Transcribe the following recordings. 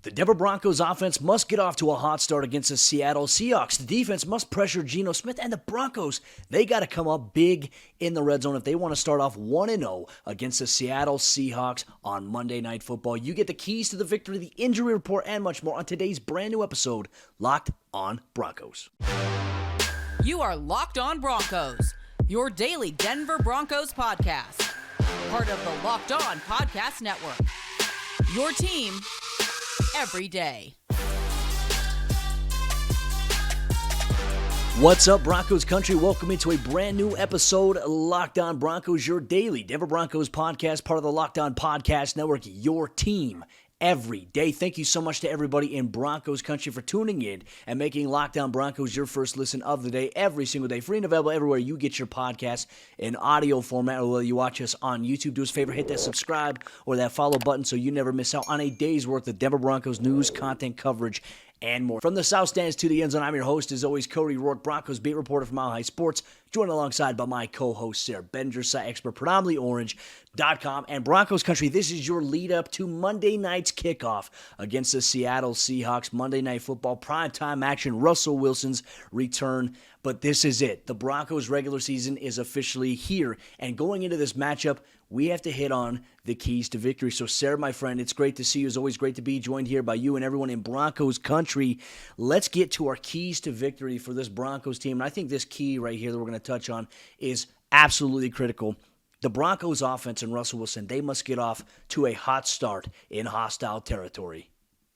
The Denver Broncos offense must get off to a hot start against the Seattle Seahawks. The defense must pressure Geno Smith, and the Broncos, they got to come up big in the red zone if they want to start off 1-0 against the Seattle Seahawks on Monday Night Football. You get the keys to the victory, the injury report, and much more on today's brand new episode, Locked on Broncos. You are Locked on Broncos, your daily Denver Broncos podcast. Part of the Locked on Podcast Network. Your team every day. What's up, Broncos country? Welcome into a brand new episode of Locked on Broncos, your daily Denver Broncos podcast, part of the Locked on Podcast Network, your team every day. Thank you so much to everybody in Broncos country for tuning in and making Locked on Broncos your first listen of the day every single day. Free and available everywhere you get your podcasts in audio format, or whether you watch us on YouTube. Do us a favor, hit that subscribe or that follow button so you never miss out on a day's worth of Denver Broncos news, content, coverage, and more. From the South Stands to the end zone, I'm your host, as always, Cody Roark, Broncos beat reporter from Mile High Sports, joined alongside by my co-host, Sayre, Bedinger, site expert, predominantly orange.com. And Broncos country, this is your lead up to Monday night's kickoff against the Seattle Seahawks. Monday Night Football, primetime action, Russell Wilson's return. But this is it. The Broncos regular season is officially here. And going into this matchup, we have to hit on the keys to victory. So, Sayre, my friend, it's great to see you. It's always great to be joined here by you and everyone in Broncos country. Let's get to our keys to victory for this Broncos team. And I think this key right here that we're going to touch on is absolutely critical. The Broncos offense and Russell Wilson, they must get off to a hot start in hostile territory.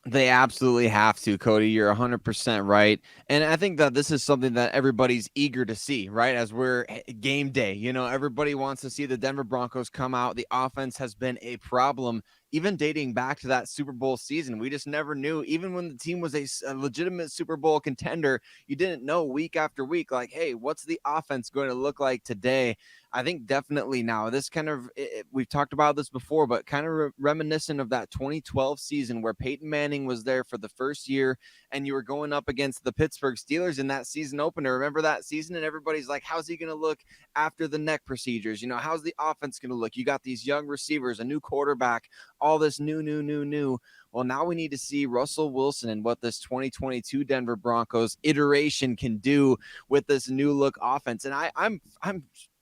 They absolutely have to, Cody. You're 100% right. And I think that this is something that everybody's eager to see, right? As we're game day, everybody wants to see the Denver Broncos come out. The offense has been a problem, even dating back to that Super Bowl season. We just never knew. Even when the team was a legitimate Super Bowl contender, you didn't know week after week, like, hey, what's the offense going to look like today? I think definitely now this kind of, we've talked about this before, but kind of reminiscent of that 2012 season where Peyton Manning was there for the first year and you were going up against the Pittsburgh Steelers in that season opener. Remember that season? And everybody's like, how's he going to look after the neck procedures? How's the offense going to look? You got these young receivers, a new quarterback, all this new. Well, now we need to see Russell Wilson and what this 2022 Denver Broncos iteration can do with this new look offense. And I'm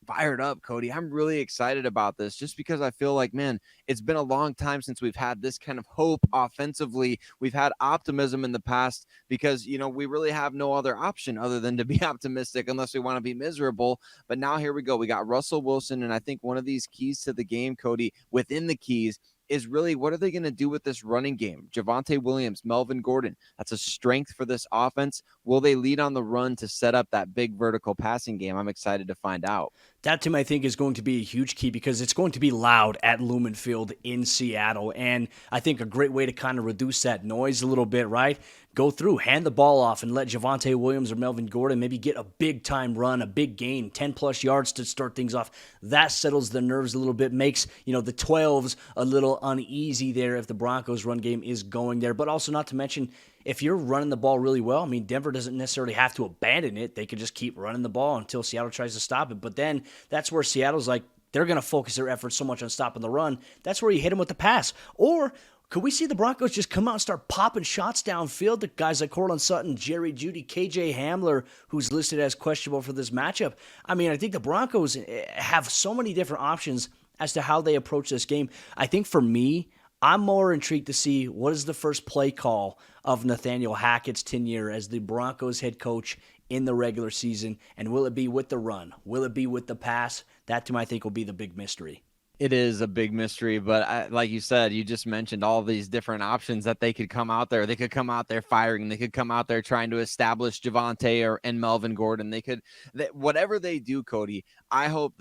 fired up, Cody. I'm really excited about this just because I feel like, man, it's been a long time since we've had this kind of hope offensively. We've had optimism in the past because, we really have no other option other than to be optimistic unless we want to be miserable. But now here we go. We got Russell Wilson. And I think one of these keys to the game, Cody, within the keys, is really what are they going to do with this running game? Javonte Williams, Melvin Gordon, that's a strength for this offense. Will they lead on the run to set up that big vertical passing game? I'm excited to find out. That, Tim, I think is going to be a huge key because it's going to be loud at Lumen Field in Seattle. And I think a great way to kind of reduce that noise a little bit, right? Go through, hand the ball off, and let Javonte Williams or Melvin Gordon maybe get a big-time run, a big gain, 10-plus yards to start things off. That settles the nerves a little bit, makes, the 12s a little uneasy there if the Broncos' run game is going there. But also not to mention, if you're running the ball really well, Denver doesn't necessarily have to abandon it. They could just keep running the ball until Seattle tries to stop it. But then that's where Seattle's like, they're going to focus their efforts so much on stopping the run. That's where you hit them with the pass. Or could we see the Broncos just come out and start popping shots downfield to guys like Cortland Sutton, Jerry Jeudy, KJ Hamler, who's listed as questionable for this matchup? I think the Broncos have so many different options as to how they approach this game. I think for me, I'm more intrigued to see what is the first play call of Nathaniel Hackett's tenure as the Broncos head coach in the regular season, and will it be with the run? Will it be with the pass? That, to me, I think will be the big mystery. It is a big mystery, but like you said, you just mentioned all these different options that they could come out there. They could come out there firing. They could come out there trying to establish Javonte and Melvin Gordon. Whatever they do, Cody, I hope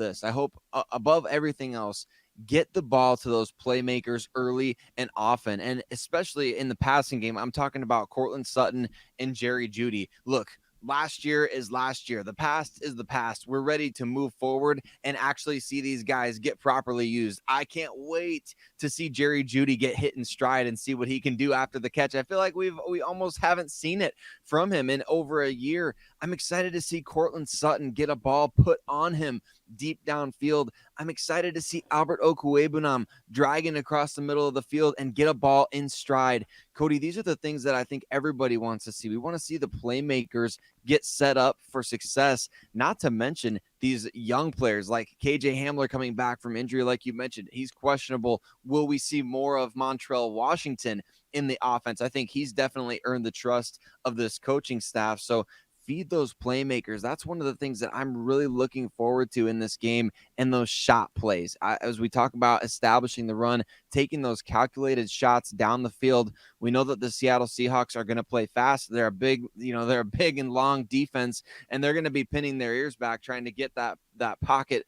above everything else, get the ball to those playmakers early and often, and especially in the passing game. I'm talking about Cortland Sutton and Jerry Jeudy. Look, last year is last year. The past is the past. We're ready to move forward and actually see these guys get properly used. I can't wait to see Jerry Jeudy get hit in stride and see what he can do after the catch. I feel like we almost haven't seen it from him in over a year. I'm excited to see Cortland Sutton get a ball put on him deep downfield. I'm excited to see Albert Okwuegbunam dragging across the middle of the field and get a ball in stride. Cody, these are the things that I think everybody wants to see. We want to see the playmakers get set up for success, not to mention these young players like KJ Hamler coming back from injury, like you mentioned. He's questionable. Will we see more of Montrell Washington in the offense? I think he's definitely earned the trust of this coaching staff. So feed those playmakers. That's one of the things that I'm really looking forward to in this game, and those shot plays. As we talk about establishing the run, taking those calculated shots down the field. We know that the Seattle Seahawks are going to play fast. They're a big and long defense, and they're going to be pinning their ears back trying to get that pocket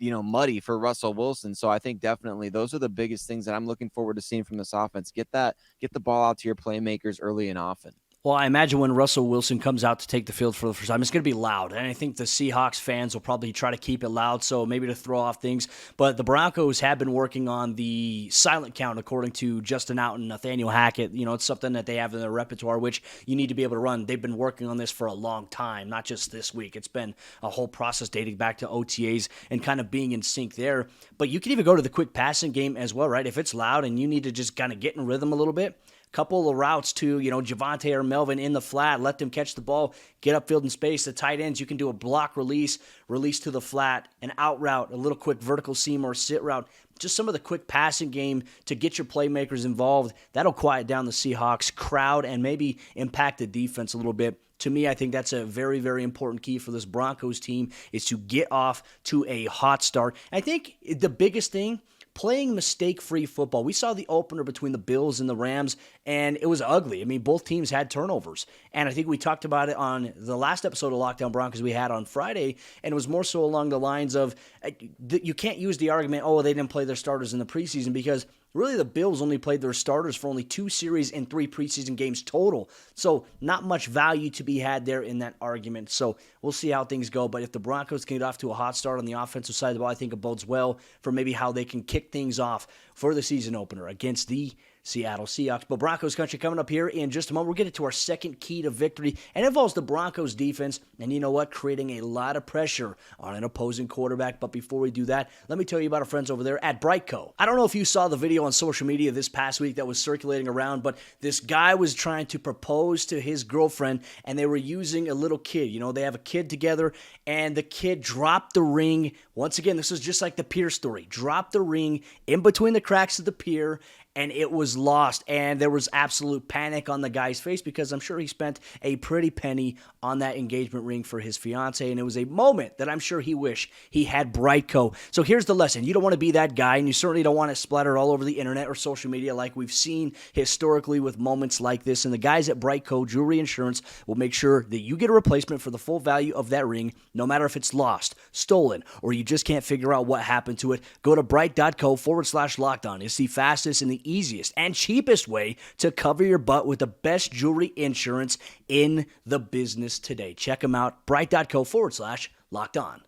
muddy for Russell Wilson. So I think definitely those are the biggest things that I'm looking forward to seeing from this offense. Get the ball out to your playmakers early and often. Well, I imagine when Russell Wilson comes out to take the field for the first time, it's going to be loud. And I think the Seahawks fans will probably try to keep it loud, so maybe to throw off things. But the Broncos have been working on the silent count, according to Justin Out and Nathaniel Hackett. It's something that they have in their repertoire, which you need to be able to run. They've been working on this for a long time, not just this week. It's been a whole process dating back to OTAs and kind of being in sync there. But you can even go to the quick passing game as well, right? If it's loud and you need to just kind of get in rhythm a little bit, couple of routes to, Javonte or Melvin in the flat, let them catch the ball, get upfield in space. The tight ends, you can do a block release to the flat, an out route, a little quick vertical seam or sit route. Just some of the quick passing game to get your playmakers involved. That'll quiet down the Seahawks crowd and maybe impact the defense a little bit. To me, I think that's a very, very important key for this Broncos team is to get off to a hot start. I think the biggest thing, playing mistake-free football. We saw the opener between the Bills and the Rams, and it was ugly. I mean, both teams had turnovers. And I think we talked about it on the last episode of Lockdown Broncos we had on Friday, and it was more so along the lines of you can't use the argument, they didn't play their starters in the preseason, because really the Bills only played their starters for only 2 series and 3 preseason games total. So not much value to be had there in that argument. So we'll see how things go. But if the Broncos can get off to a hot start on the offensive side of the ball, I think it bodes well for maybe how they can kick things off for the season opener against the Seattle Seahawks. But Broncos country coming up here in just a moment. We're getting to our second key to victory, and it involves the Broncos defense, and you know what? Creating a lot of pressure on an opposing quarterback. But before we do that, let me tell you about our friends over there at BriteCo. I don't know if you saw the video on social media this past week that was circulating around, but this guy was trying to propose to his girlfriend, and they were using a little kid. They have a kid together, and the kid dropped the ring. Once again, this is just like the pier story. Dropped the ring in between the cracks of the pier, and it was lost, and there was absolute panic on the guy's face because I'm sure he spent a pretty penny on that engagement ring for his fiance, and it was a moment that I'm sure he wished he had BriteCo. So here's the lesson. You don't want to be that guy, and you certainly don't want to splatter all over the internet or social media like we've seen historically with moments like this, and the guys at BriteCo Jewelry Insurance will make sure that you get a replacement for the full value of that ring, no matter if it's lost, stolen, or you just can't figure out what happened to it. Go to brite.co/lockdown. It's the fastest and the easiest and cheapest way to cover your butt with the best jewelry insurance in the business today. Check them out, brite.co/lockdown.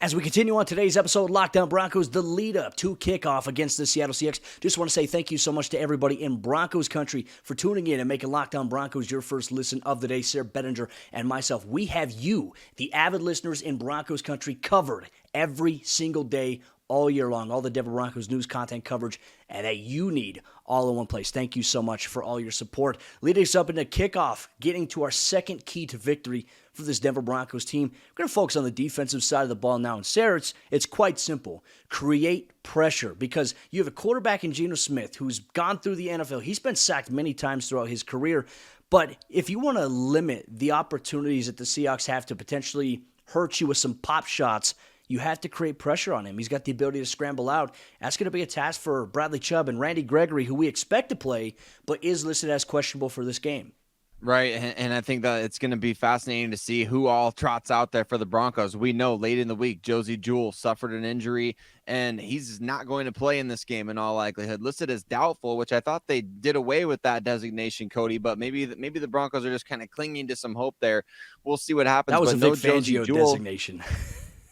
As we continue on today's episode, Lockdown Broncos, the lead-up to kickoff against the Seattle Seahawks. Just want to say thank you so much to everybody in Broncos country for tuning in and making Lockdown Broncos your first listen of the day. Sayre, Bedinger, and myself, we have you, the avid listeners in Broncos country, covered every single day, all year long, all the Denver Broncos news, content, coverage, and that you need all in one place. Thank you so much for all your support. Leading us up into kickoff, getting to our second key to victory for this Denver Broncos team. We're going to focus on the defensive side of the ball now. And Sayre, it's quite simple. Create pressure, because you have a quarterback in Geno Smith who's gone through the NFL. He's been sacked many times throughout his career. But if you want to limit the opportunities that the Seahawks have to potentially hurt you with some pop shots, you have to create pressure on him. He's got the ability to scramble out. That's going to be a task for Bradley Chubb and Randy Gregory, who we expect to play, but is listed as questionable for this game. Right, and I think that it's going to be fascinating to see who all trots out there for the Broncos. We know late in the week, Josey Jewell suffered an injury, and he's not going to play in this game in all likelihood. Listed as doubtful, which I thought they did away with that designation, Cody, but maybe the Broncos are just kind of clinging to some hope there. We'll see what happens. That was but a Vic Fangio designation.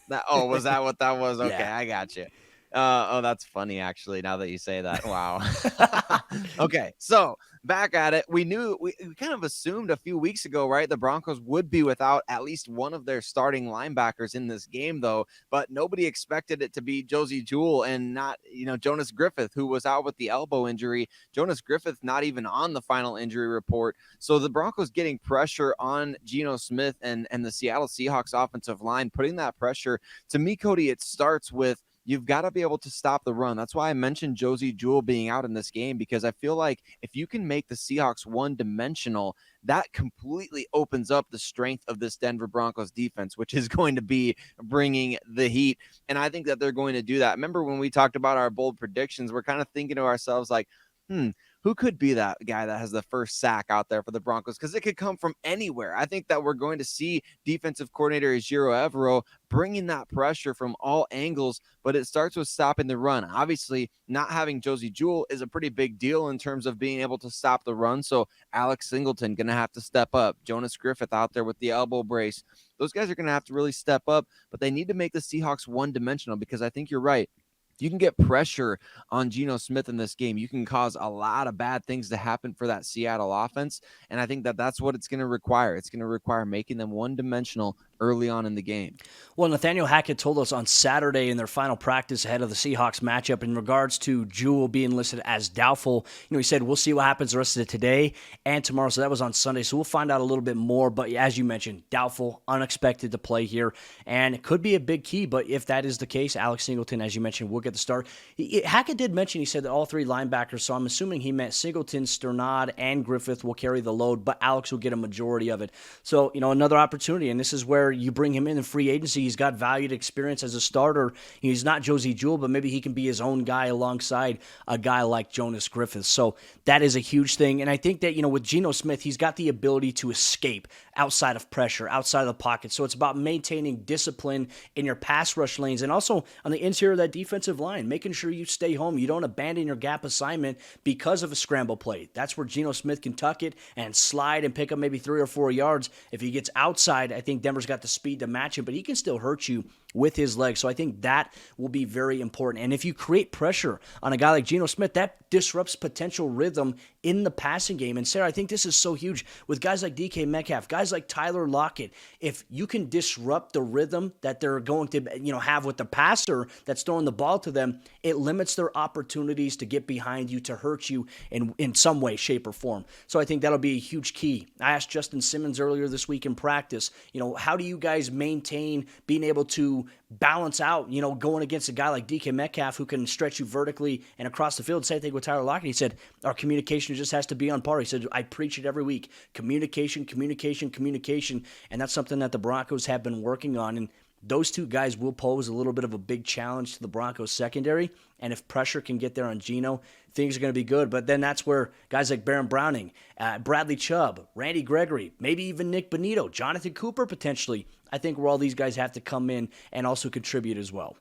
Was that what that was? Okay, Yeah. I got you. Oh, that's funny, actually, now that you say that. Wow. Okay, so back at it. We kind of assumed a few weeks ago, right? The Broncos would be without at least one of their starting linebackers in this game, though. But nobody expected it to be Josey Jewell and not, Jonas Griffith, who was out with the elbow injury. Jonas Griffith not even on the final injury report. So the Broncos getting pressure on Geno Smith and the Seattle Seahawks offensive line, putting that pressure. To me, Cody, it starts with you've got to be able to stop the run. That's why I mentioned Josey Jewell being out in this game, because I feel like if you can make the Seahawks one-dimensional, that completely opens up the strength of this Denver Broncos defense, which is going to be bringing the heat. And I think that they're going to do that. Remember when we talked about our bold predictions, we're kind of thinking to ourselves like, who could be that guy that has the first sack out there for the Broncos? Because it could come from anywhere. I think that we're going to see defensive coordinator Ejiro Evero bringing that pressure from all angles, but it starts with stopping the run. Obviously, not having Josey Jewell is a pretty big deal in terms of being able to stop the run. So Alex Singleton going to have to step up. Jonas Griffith out there with the elbow brace. Those guys are going to have to really step up, but they need to make the Seahawks one-dimensional, because I think you're right. You can get pressure on Geno Smith in this game, you can cause a lot of bad things to happen for that Seattle offense. And I think that that's what it's going to require. It's going to require making them one-dimensional early on in the game. Well, Nathaniel Hackett told us on Saturday in their final practice ahead of the Seahawks matchup in regards to Jewell being listed as doubtful. He said, we'll see what happens the rest of today and tomorrow. So that was on Sunday. So we'll find out a little bit more. But as you mentioned, doubtful, unexpected to play here. And it could be a big key. But if that is the case, Alex Singleton, as you mentioned, will get the start. Hackett did mention, he said that all three linebackers, so I'm assuming he meant Singleton, Sternad, and Griffith will carry the load, but Alex will get a majority of it. So, another opportunity. And this is where you bring him in free agency. He's got valued experience as a starter. He's not Josey Jewell, but maybe he can be his own guy alongside a guy like Jonas Griffith. So that is a huge thing. And I think that, with Geno Smith, he's got the ability to escape outside of pressure, outside of the pocket. So it's about maintaining discipline in your pass rush lanes and also on the interior of that defensive line, making sure you stay home. You don't abandon your gap assignment because of a scramble play. That's where Geno Smith can tuck it and slide and pick up maybe 3 or 4 yards. If he gets outside, I think Denver's got the speed to match him, but he can still hurt you with his legs. So I think that will be very important. And if you create pressure on a guy like Geno Smith, that disrupts potential rhythm in the passing game. And Sayre, I think this is so huge with guys like DK Metcalf, guys like Tyler Lockett. If you can disrupt the rhythm that they're going to, have with the passer that's throwing the ball to them, it limits their opportunities to get behind you, to hurt you in some way, shape, or form. So I think that'll be a huge key. I asked Justin Simmons earlier this week in practice, how do you guys maintain being able to balance out, going against a guy like DK Metcalf who can stretch you vertically and across the field? Same thing with Tyler Lockett. He said, our communication just has to be on par. He said, I preach it every week. Communication, communication, communication. And that's something that the Broncos have been working on. And those two guys will pose a little bit of a big challenge to the Broncos secondary. And if pressure can get there on Geno, things are going to be good. But then that's where guys like Baron Browning, Bradley Chubb, Randy Gregory, maybe even Nick Bonito, Jonathan Cooper potentially, I think where all these guys have to come in and also contribute as well.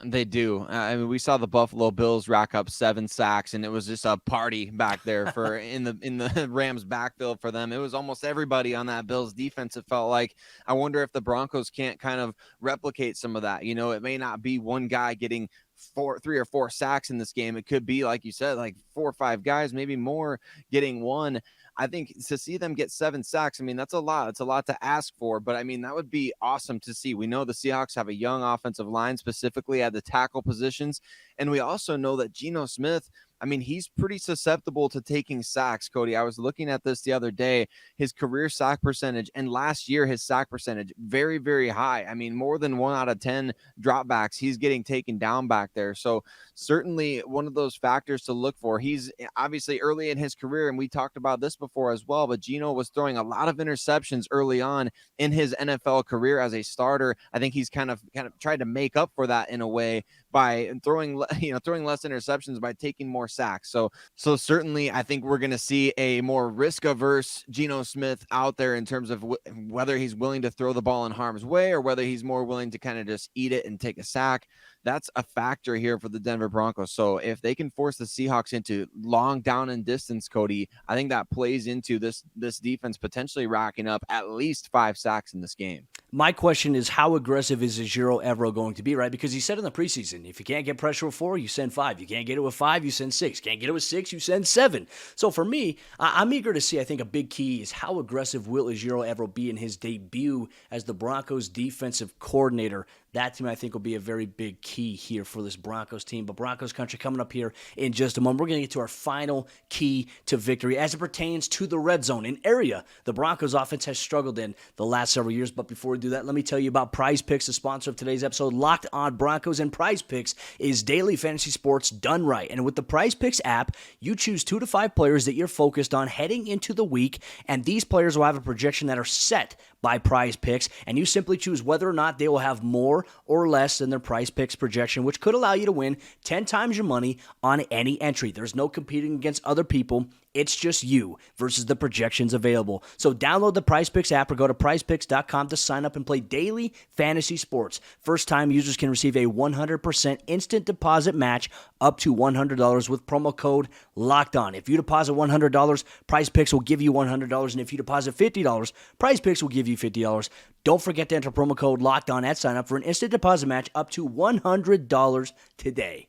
They do. I mean, we saw the Buffalo Bills rack up 7 sacks, and it was just a party back there for in the Rams backfield for them. It was almost everybody on that Bills defense. It felt like. I wonder if the Broncos can't kind of replicate some of that. It may not be one guy getting 3 or 4 sacks in this game. It could be, like you said, like 4 or 5 guys, maybe more, getting one. I think to see them get 7 sacks, I mean, that's a lot. It's a lot to ask for, but I mean, that would be awesome to see. We know the Seahawks have a young offensive line, specifically at the tackle positions. And we also know that Geno Smith, I mean, he's pretty susceptible to taking sacks, Cody. I was looking at this the other day, his career sack percentage, and last year his sack percentage, very, very high. I mean, more than 1 out of 10 dropbacks, he's getting taken down back there. So certainly one of those factors to look for. He's obviously early in his career, and we talked about this before as well, but Geno was throwing a lot of interceptions early on in his NFL career as a starter. I think he's kind of tried to make up for that in a way by throwing less interceptions by taking more sacks. So certainly I think we're going to see a more risk-averse Geno Smith out there in terms of whether he's willing to throw the ball in harm's way or whether he's more willing to kind of just eat it and take a sack. that's a factor here for the Denver Broncos. So if they can force the Seahawks into long down and distance, Cody, I think that plays into this defense potentially racking up at least 5 sacks in this game. My question is, how aggressive is Ejiro Evero going to be, right? Because he said in the preseason, if you can't get pressure with 4, you send 5. You can't get it with 5, you send 6. Can't get it with 6, you send 7. So for me, I'm eager to see. I think a big key is how aggressive will Ejiro Evero be in his debut as the Broncos defensive coordinator. That, to me, I think will be a very big key here for this Broncos team. But Broncos country coming up here in just a moment. We're going to get to our final key to victory as it pertains to the red zone, an area the Broncos offense has struggled in the last several years. But before we do that, let me tell you about PrizePicks, the sponsor of today's episode, Locked on Broncos. And PrizePicks is daily fantasy sports done right. And with the PrizePicks app, you choose 2 to 5 players that you're focused on heading into the week. And these players will have a projection that are set by PrizePicks. And you simply choose whether or not they will have more or less than their PrizePicks projection, which could allow you to win 10 times your money on any entry. There's no competing against other people. It's just you versus the projections available. So download the PrizePicks app or go to prizepicks.com to sign up and play daily fantasy sports. First-time users can receive a 100% instant deposit match up to $100 with promo code LOCKEDON. If you deposit $100, PrizePicks will give you $100, and if you deposit $50, PrizePicks will give you $50. Don't forget to enter promo code LOCKEDON at sign up for an instant deposit match up to $100 today.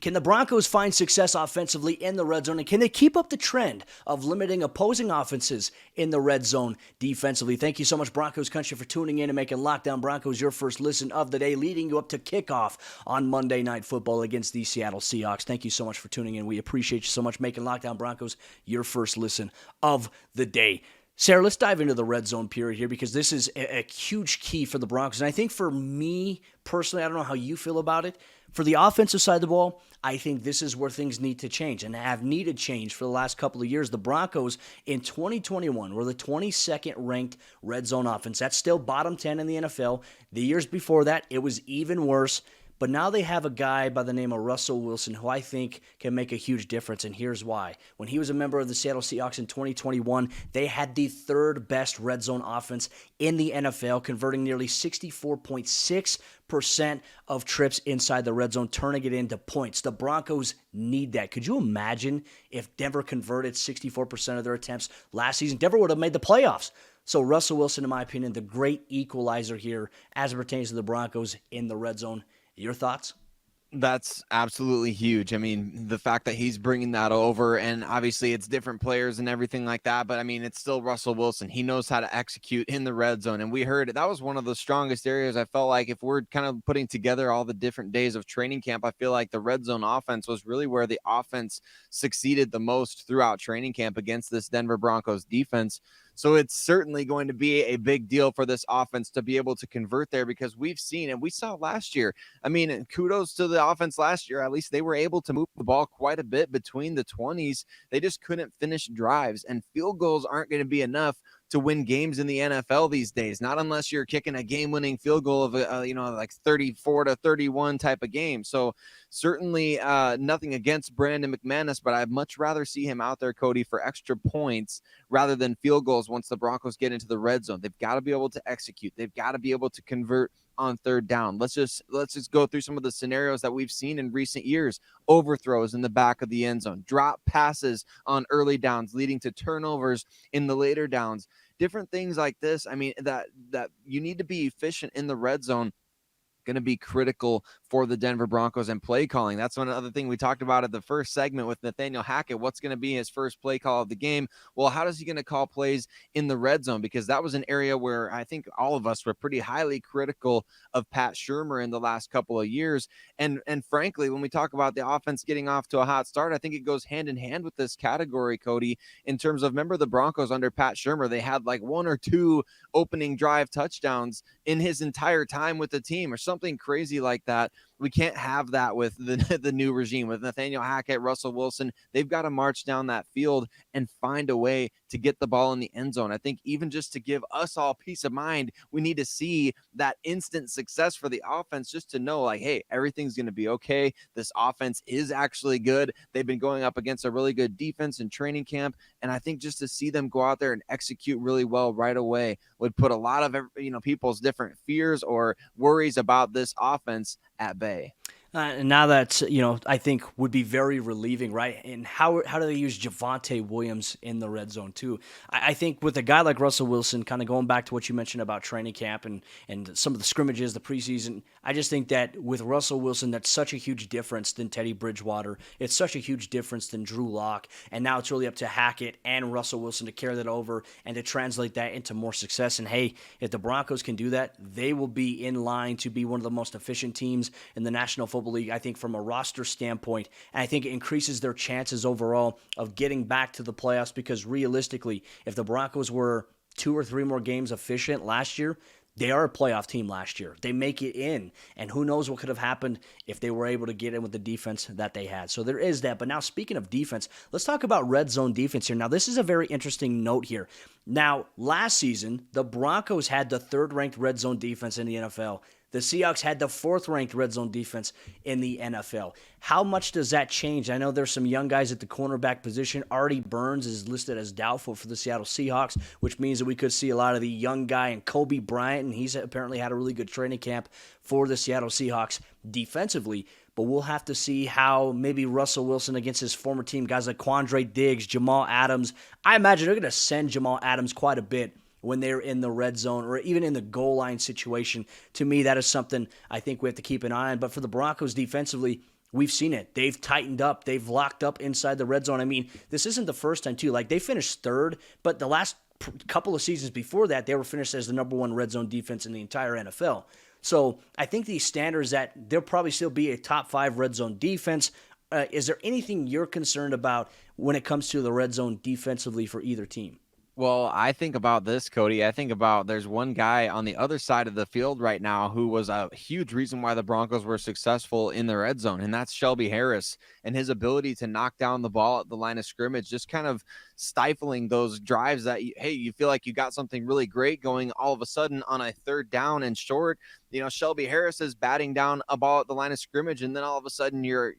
Can the Broncos find success offensively in the red zone, and can they keep up the trend of limiting opposing offenses in the red zone defensively? Thank you so much, Broncos country, for tuning in and making Locked On Broncos your first listen of the day, leading you up to kickoff on Monday Night Football against the Seattle Seahawks. Thank you so much for tuning in. We appreciate you so much, making Locked On Broncos your first listen of the day. Sayre, let's dive into the red zone period here, because this is a huge key for the Broncos. And I think for me personally, I don't know how you feel about it. For the offensive side of the ball, I think this is where things need to change and have needed change for the last couple of years. The Broncos in 2021 were the 22nd ranked red zone offense. That's still bottom 10 in the NFL. The years before that, it was even worse. But now they have a guy by the name of Russell Wilson who I think can make a huge difference, and here's why. When he was a member of the Seattle Seahawks in 2021, they had the 3rd best red zone offense in the NFL, converting nearly 64.6% of trips inside the red zone, turning it into points. The Broncos need that. Could you imagine if Denver converted 64% of their attempts last season? Denver would have made the playoffs. So Russell Wilson, in my opinion, the great equalizer here as it pertains to the Broncos in the red zone. Your thoughts? That's absolutely huge. I mean, the fact that he's bringing that over, and obviously it's different players and everything like that, but I mean, it's still Russell Wilson. He knows how to execute in the red zone, and we heard that was one of the strongest areas. I felt like if we're kind of putting together all the different days of training camp, I feel like the red zone offense was really where the offense succeeded the most throughout training camp against this Denver Broncos defense. So it's certainly going to be a big deal for this offense to be able to convert there, because we've seen, and we saw last year, I mean, kudos to the offense last year. At least they were able to move the ball quite a bit between the 20s. They just couldn't finish drives, and field goals aren't going to be enough to win games in the NFL these days, not unless you're kicking a game-winning field goal of like 34-31 type of game. So certainly nothing against Brandon McManus, but I'd much rather see him out there, Cody, for extra points rather than field goals once the Broncos get into the red zone. They've got to be able to execute. They've got to be able to convert on 3rd down. Let's just go through some of the scenarios that we've seen in recent years. Overthrows in the back of the end zone, drop passes on early downs leading to turnovers in the later downs. Different things like this. I mean, that you need to be efficient in the red zone. Going to be critical for the Denver Broncos and play calling. That's one other thing we talked about at the first segment with Nathaniel Hackett. What's going to be his first play call of the game? Well, how is he going to call plays in the red zone? Because that was an area where I think all of us were pretty highly critical of Pat Shurmur in the last couple of years. And frankly, when we talk about the offense getting off to a hot start, I think it goes hand in hand with this category, Cody, in terms of, remember the Broncos under Pat Shurmur, they had like 1 or 2 opening drive touchdowns in his entire time with the team, or something crazy like that. We can't have that with the new regime with Nathaniel Hackett, Russell Wilson. They've got to march down that field and find a way to get the ball in the end zone. I think even just to give us all peace of mind, we need to see that instant success for the offense, just to know like, hey, everything's going to be okay. This offense is actually good. They've been going up against a really good defense in training camp. And I think just to see them go out there and execute really well right away would put a lot of, people's different fears or worries about this offense at bay. And now that's, I think would be very relieving, right? And how do they use Javonte Williams in the red zone too? I think with a guy like Russell Wilson, kind of going back to what you mentioned about training camp and some of the scrimmages, the preseason, I just think that with Russell Wilson, that's such a huge difference than Teddy Bridgewater. It's such a huge difference than Drew Lock. And now it's really up to Hackett and Russell Wilson to carry that over and to translate that into more success. And hey, if the Broncos can do that, they will be in line to be one of the most efficient teams in the National Football League, I think, from a roster standpoint. And I think it increases their chances overall of getting back to the playoffs, because realistically, if the Broncos were 2 or 3 more games efficient last year, they are a playoff team last year. They make it in, and who knows what could have happened if they were able to get in with the defense that they had. So there is that. But now, speaking of defense, let's talk about red zone defense here. Now, this is a very interesting note here. Now, last season, the Broncos had the 3rd-ranked red zone defense in the NFL. The Seahawks had the 4th-ranked red zone defense in the NFL. How much does that change? I know there's some young guys at the cornerback position. Artie Burns is listed as doubtful for the Seattle Seahawks, which means that we could see a lot of the young guy and Kobe Bryant, and he's apparently had a really good training camp for the Seattle Seahawks defensively. But we'll have to see how maybe Russell Wilson against his former team, guys like Quandre Diggs, Jamal Adams. I imagine they're going to send Jamal Adams quite a bit when they're in the red zone or even in the goal line situation. To me, that is something I think we have to keep an eye on. But for the Broncos defensively, we've seen it. They've tightened up. They've locked up inside the red zone. I mean, this isn't the first time, too. Like, they finished 3rd, but the last couple of seasons before that, they were finished as the number 1 red zone defense in the entire NFL. So I think these standards that there'll probably still be a top 5 red zone defense. Is there anything you're concerned about when it comes to the red zone defensively for either team? Well, I think about this, Cody. I think about there's one guy on the other side of the field right now who was a huge reason why the Broncos were successful in the red zone, and that's Shelby Harris and his ability to knock down the ball at the line of scrimmage, just kind of stifling those drives that, you feel like you got something really great going all of a sudden on a 3rd down and short. Shelby Harris is batting down a ball at the line of scrimmage, and then all of a sudden you're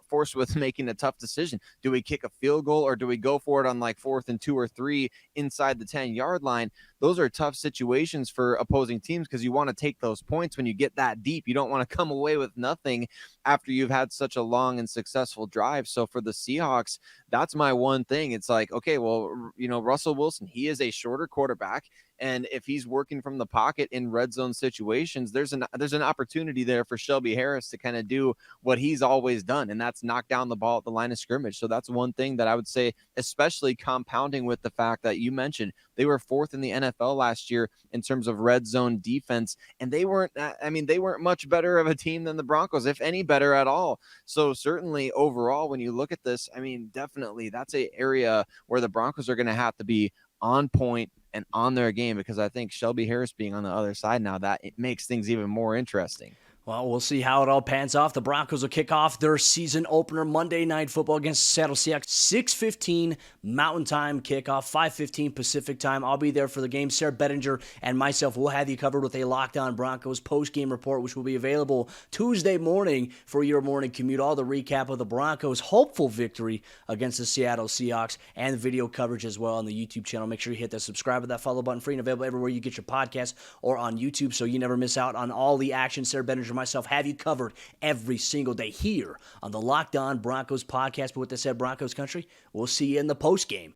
forced with making a tough decision. Do we kick a field goal or do we go for it on like 4th and 2 or 3 inside the 10-yard line? Those are tough situations for opposing teams because you want to take those points when you get that deep. You don't want to come away with nothing after you've had such a long and successful drive. So for the Seahawks, that's my one thing. It's like, okay, well, Russell Wilson, he is a shorter quarterback. And if he's working from the pocket in red zone situations, there's an opportunity there for Shelby Harris to kind of do what he's always done, and that's knock down the ball at the line of scrimmage. So that's one thing that I would say, especially compounding with the fact that you mentioned they were 4th in the NFL last year in terms of red zone defense, and they weren't much better of a team than the Broncos, if any better at all. So certainly overall, when you look at this, I mean, definitely that's an area where the Broncos are going to have to be on point and on their game, because I think Shelby Harris being on the other side now, that it makes things even more interesting. Well, we'll see how it all pans off. The Broncos will kick off their season opener Monday Night Football against Seattle Seahawks. 6:15 Mountain Time kickoff, 5:15 Pacific Time. I'll be there for the game. Sayre, Bedinger, and myself will have you covered with a Locked On Broncos post-game report, which will be available Tuesday morning for your morning commute. All the recap of the Broncos' hopeful victory against the Seattle Seahawks and video coverage as well on the YouTube channel. Make sure you hit that subscribe with that follow button, free and available everywhere you get your podcasts or on YouTube, so you never miss out on all the action. Sayre, Bedinger, myself have you covered every single day here on the Locked On Broncos podcast. But with that said, Broncos country, we'll see you in the post game.